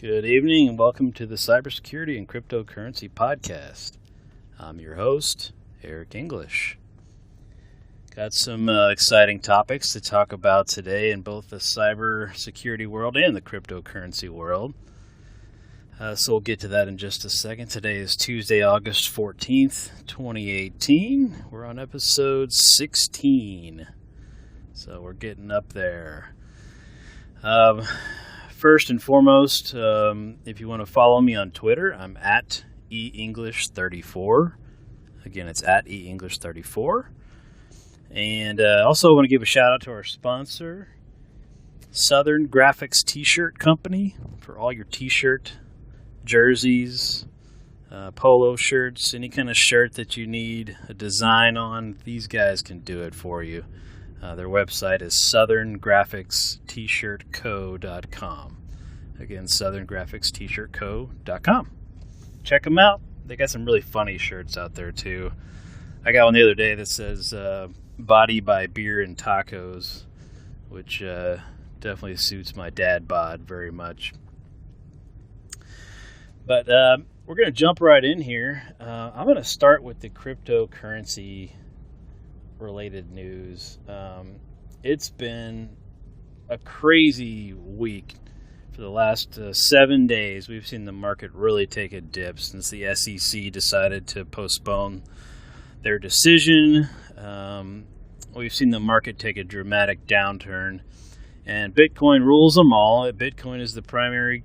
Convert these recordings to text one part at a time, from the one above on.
Good evening and welcome to the Cybersecurity and Cryptocurrency Podcast. I'm your host, Eric English. Got some exciting topics to talk about today in both the cybersecurity world and the cryptocurrency world. So we'll get to that in just a second. Today is Tuesday, August 14th, 2018. We're on episode 16. So we're getting up there. First and foremost, if you want to follow me on Twitter, I'm at eEnglish34. Again, it's at eEnglish34. And also I want to give a shout out to our sponsor, Southern Graphics T-Shirt Company, for all your T-shirt, jerseys, polo shirts, any kind of shirt that you need a design on. These guys can do it for you. Their website is southerngraphicst-shirtco.com. Again, southerngraphicst-shirtco.com. Check them out. They got some really funny shirts out there, too. I got one the other day that says, Body by Beer and Tacos, which definitely suits my dad bod very much. But we're going to jump right in here. I'm going to start with the cryptocurrency related news. It's been a crazy week. For the last 7 days, we've seen the market really take a dip since the SEC decided to postpone their decision. We've seen the market take a dramatic downturn, and Bitcoin rules them all. Bitcoin is the primary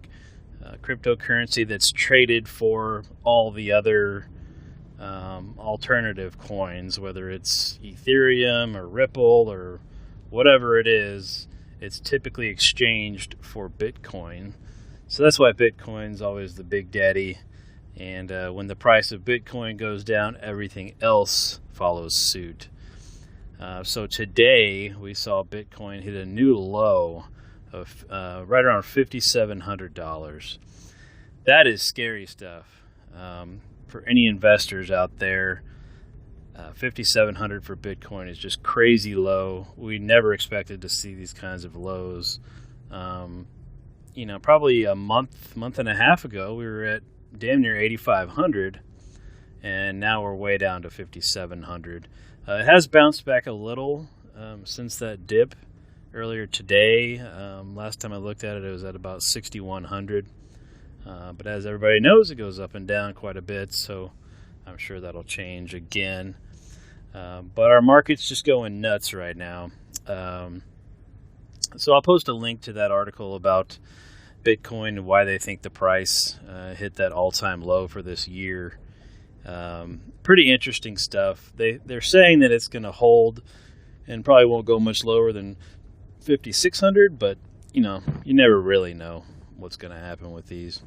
cryptocurrency that's traded for all the other alternative coins, whether it's Ethereum or Ripple or whatever it is. It's typically exchanged for Bitcoin. So that's why Bitcoin's always the big daddy. And when the price of Bitcoin goes down, everything else follows suit. So today we saw Bitcoin hit a new low of right around $5,700. That is scary stuff. For any investors out there, $5,700 for Bitcoin is just crazy low. We never expected to see these kinds of lows. Probably a month and a half ago, we were at damn near 8,500, and now we're way down to 5,700. It has bounced back a little since that dip earlier today. Last time I looked at it, it was at about 6,100. But as everybody knows, it goes up and down quite a bit, so I'm sure that'll change again. But our market's just going nuts right now. So I'll post a link to that article about Bitcoin and why they think the price hit that all-time low for this year. Pretty interesting stuff. They're saying that it's going to hold and probably won't go much lower than 5,600, but you never really know what's going to happen with these.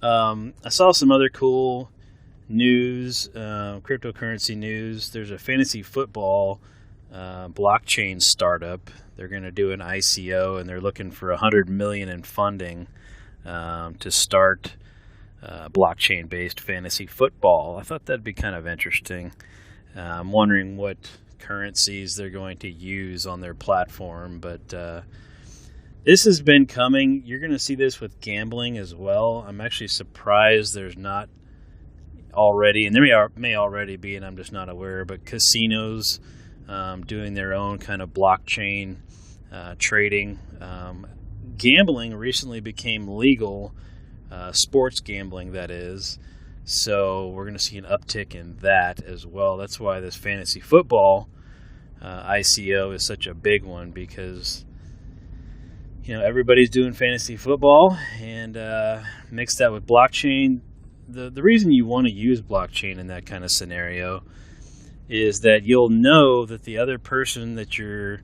I saw some other cool news, cryptocurrency news. There's a fantasy football blockchain startup. They're going to do an ICO, and they're looking for $100 million in funding to start blockchain-based fantasy football. I thought that'd be kind of interesting. I'm wondering what currencies they're going to use on their platform, but this has been coming. You're going to see this with gambling as well. I'm actually surprised there's not already, and there may already be, and I'm just not aware, but casinos doing their own kind of blockchain trading. Gambling recently became legal, sports gambling that is, so we're going to see an uptick in that as well. That's why this fantasy football ICO is such a big one, because everybody's doing fantasy football, and mix that with blockchain. The reason you want to use blockchain in that kind of scenario is that you'll know that the other person that you're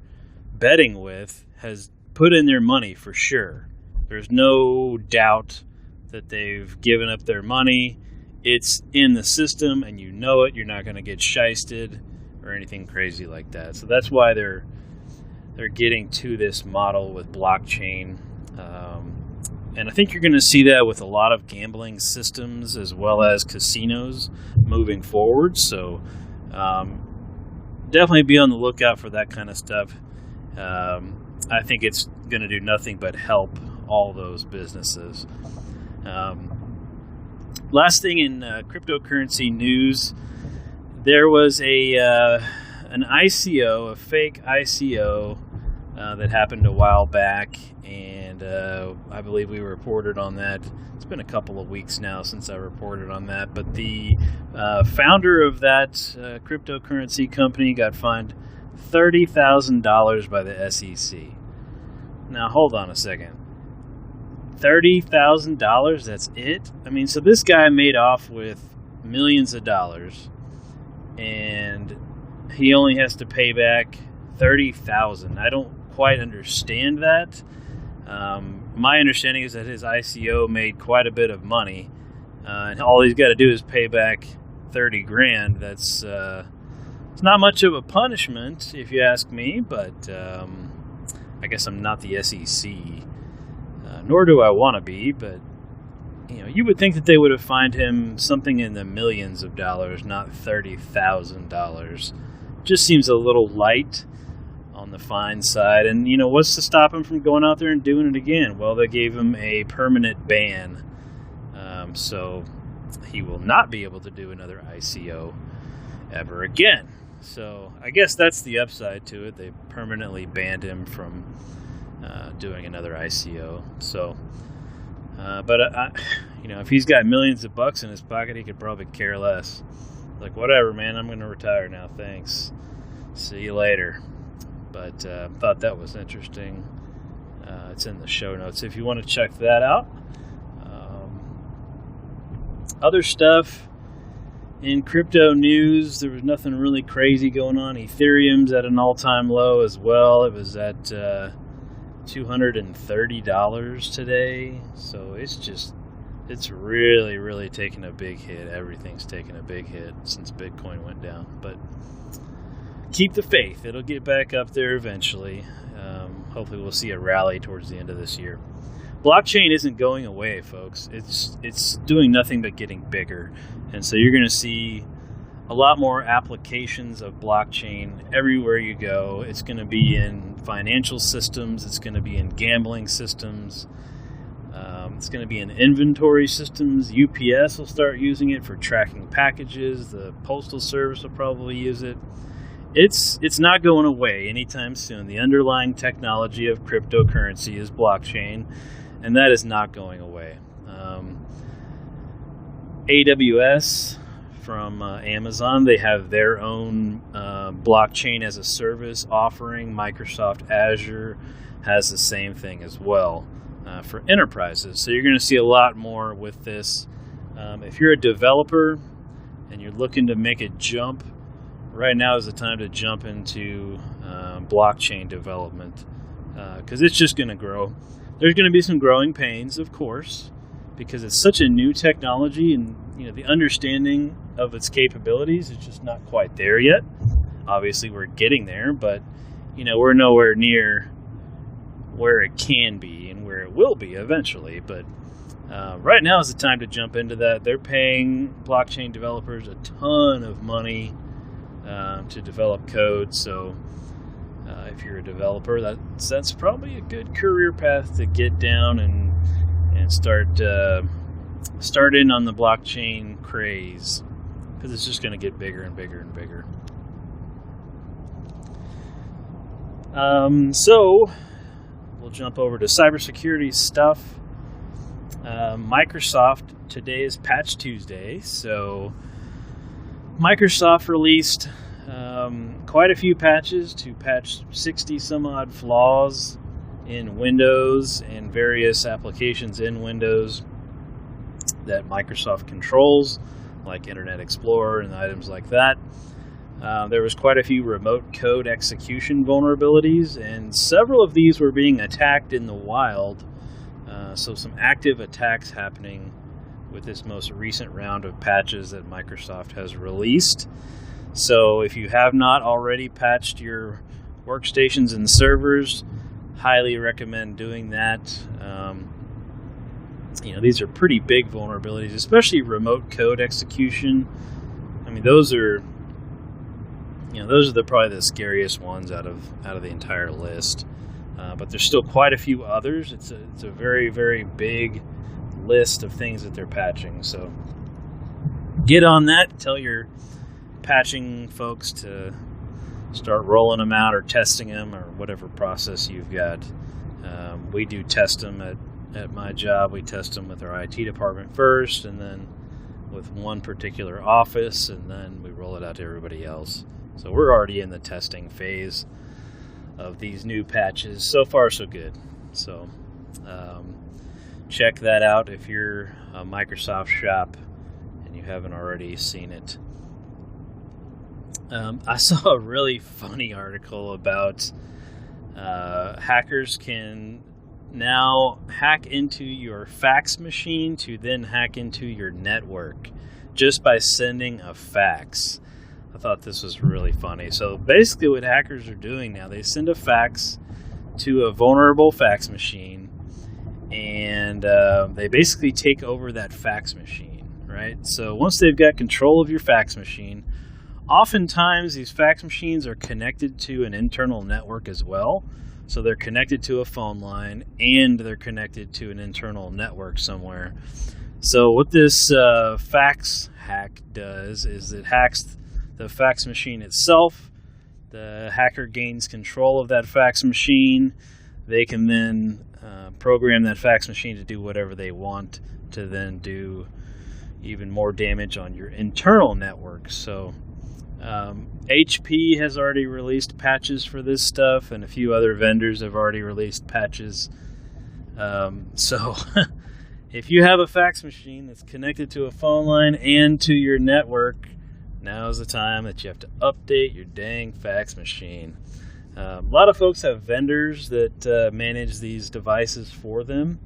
betting with has put in their money for sure. There's no doubt that they've given up their money. It's in the system, and you know it. You're not going to get shysted or anything crazy like that. So that's why they're getting to this model with blockchain. And I think you're going to see that with a lot of gambling systems as well as casinos moving forward. So definitely be on the lookout for that kind of stuff. I think it's going to do nothing but help all those businesses. Last thing in cryptocurrency news, there was an ICO, a fake ICO that happened a while back, and I believe we reported on that. It's been a couple of weeks now since I reported on that, but the founder of that cryptocurrency company got fined $30,000 by the SEC. Now, hold on a second. $30,000, that's it? I mean, so this guy made off with millions of dollars, and he only has to pay back $30,000. I don't quite understand that. My understanding is that his ICO made quite a bit of money, and all he's got to do is pay back $30,000. That's it's not much of a punishment, if you ask me, but I guess I'm not the SEC, nor do I want to be. But you would think that they would have fined him something in the millions of dollars, not $30,000. Just seems a little light on the fine side. And what's to stop him from going out there and doing it again? Well, they gave him a permanent ban, so he will not be able to do another ICO ever again. So I guess that's the upside to it. They permanently banned him from doing another ICO. So, but if he's got millions of bucks in his pocket, he could probably care less. Like, whatever, man, I'm going to retire now. Thanks. See you later. But thought that was interesting. It's in the show notes if you want to check that out. Other stuff in crypto news, there was nothing really crazy going on. Ethereum's at an all-time low as well. It was at $230 today. So it's really, really taking a big hit. Everything's taken a big hit since Bitcoin went down. But keep the faith. It'll get back up there eventually. Hopefully we'll see a rally towards the end of this year. Blockchain isn't going away, folks. It's doing nothing but getting bigger. And so you're going to see a lot more applications of blockchain everywhere you go. It's going to be in financial systems. It's going to be in gambling systems. It's going to be in inventory systems. UPS will start using it for tracking packages. The Postal Service will probably use it. It's not going away anytime soon. The underlying technology of cryptocurrency is blockchain, and that is not going away. AWS from Amazon, they have their own blockchain as a service offering. Microsoft Azure has the same thing as well for enterprises. So you're going to see a lot more with this. If you're a developer and you're looking to make a jump, right now is the time to jump into blockchain development because it's just going to grow. There's going to be some growing pains, of course, because it's such a new technology, and the understanding of its capabilities is just not quite there yet. Obviously, we're getting there, but we're nowhere near where it can be and where it will be eventually. But right now is the time to jump into that. They're paying blockchain developers a ton of money to develop code. So if you're a developer, that's probably a good career path to get down and start in on the blockchain craze, because it's just going to get bigger and bigger and bigger. So we'll jump over to cybersecurity stuff. Microsoft, today is Patch Tuesday, so Microsoft released quite a few patches to patch 60 some odd flaws in Windows and various applications in Windows that Microsoft controls, like Internet Explorer and items like that. There was quite a few remote code execution vulnerabilities, and several of these were being attacked in the wild. So some active attacks happening with this most recent round of patches that Microsoft has released. So if you have not already patched your workstations and servers, highly recommend doing that. These are pretty big vulnerabilities, especially remote code execution. I mean, those are probably the scariest ones out of the entire list. but there's still quite a few others. It's a very, very big list of things that they're patching. So get on that. Tell your patching folks to start rolling them out or testing them or whatever process you've got. We do test them at my job. We test them with our IT department first, and then with one particular office, and then we roll it out to everybody else. So we're already in the testing phase of these new patches. So far, so good. So check that out if you're a Microsoft shop and you haven't already seen it. I saw a really funny article about hackers can now hack into your fax machine to then hack into your network just by sending a fax. I thought this was really funny. So basically what hackers are doing now, they send a fax to a vulnerable fax machine, and they basically take over that fax machine, right? So once they've got control of your fax machine, oftentimes these fax machines are connected to an internal network as well. So they're connected to a phone line and they're connected to an internal network somewhere. So what this fax hack does is it hacks the fax machine itself. The hacker gains control of that fax machine. They can then program that fax machine to do whatever they want to then do even more damage on your internal network. So HP has already released patches for this stuff, and a few other vendors have already released patches. So if you have a fax machine that's connected to a phone line and to your network, now's the time that you have to update your dang fax machine. A lot of folks have vendors that manage these devices for them.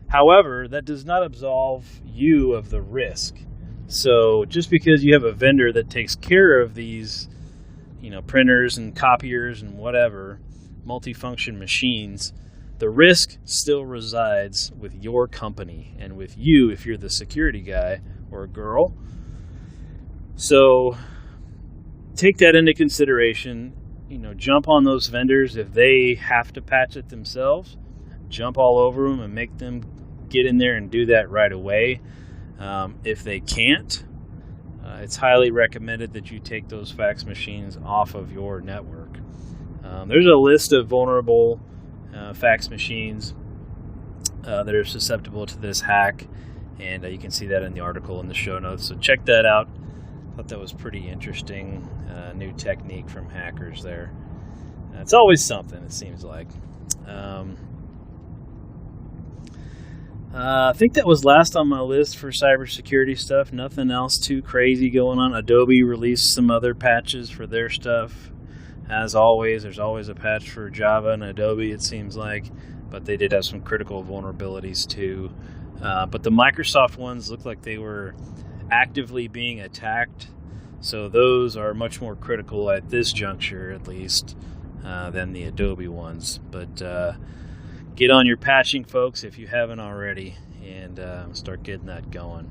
However, that does not absolve you of the risk. So just because you have a vendor that takes care of these, printers and copiers and whatever, multifunction machines, the risk still resides with your company and with you if you're the security guy or girl. So take that into consideration. Jump on those vendors if they have to patch it themselves. Jump all over them and make them get in there and do that right away. If they can't, it's highly recommended that you take those fax machines off of your network. There's a list of vulnerable fax machines that are susceptible to this hack, and you can see that in the article in the show notes. So check that out. I thought that was pretty interesting, new technique from hackers there. It's always something, it seems like. I think that was last on my list for cybersecurity stuff. Nothing else too crazy going on. Adobe released some other patches for their stuff. As always, there's always a patch for Java and Adobe, it seems like. But they did have some critical vulnerabilities too. But the Microsoft ones look like they were actively being attacked. So those are much more critical at this juncture, at least, than the Adobe ones. But get on your patching, folks, if you haven't already, and start getting that going.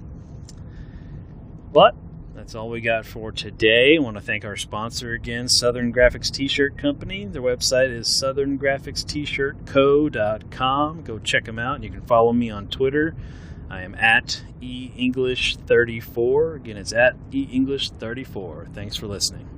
But that's all we got for today. I want to thank our sponsor again, Southern Graphics T-Shirt Company. Their website is southerngraphicstshirtco.com. Go check them out, and you can follow me on Twitter. I am at eEnglish34. Again, it's at eEnglish34. Thanks for listening.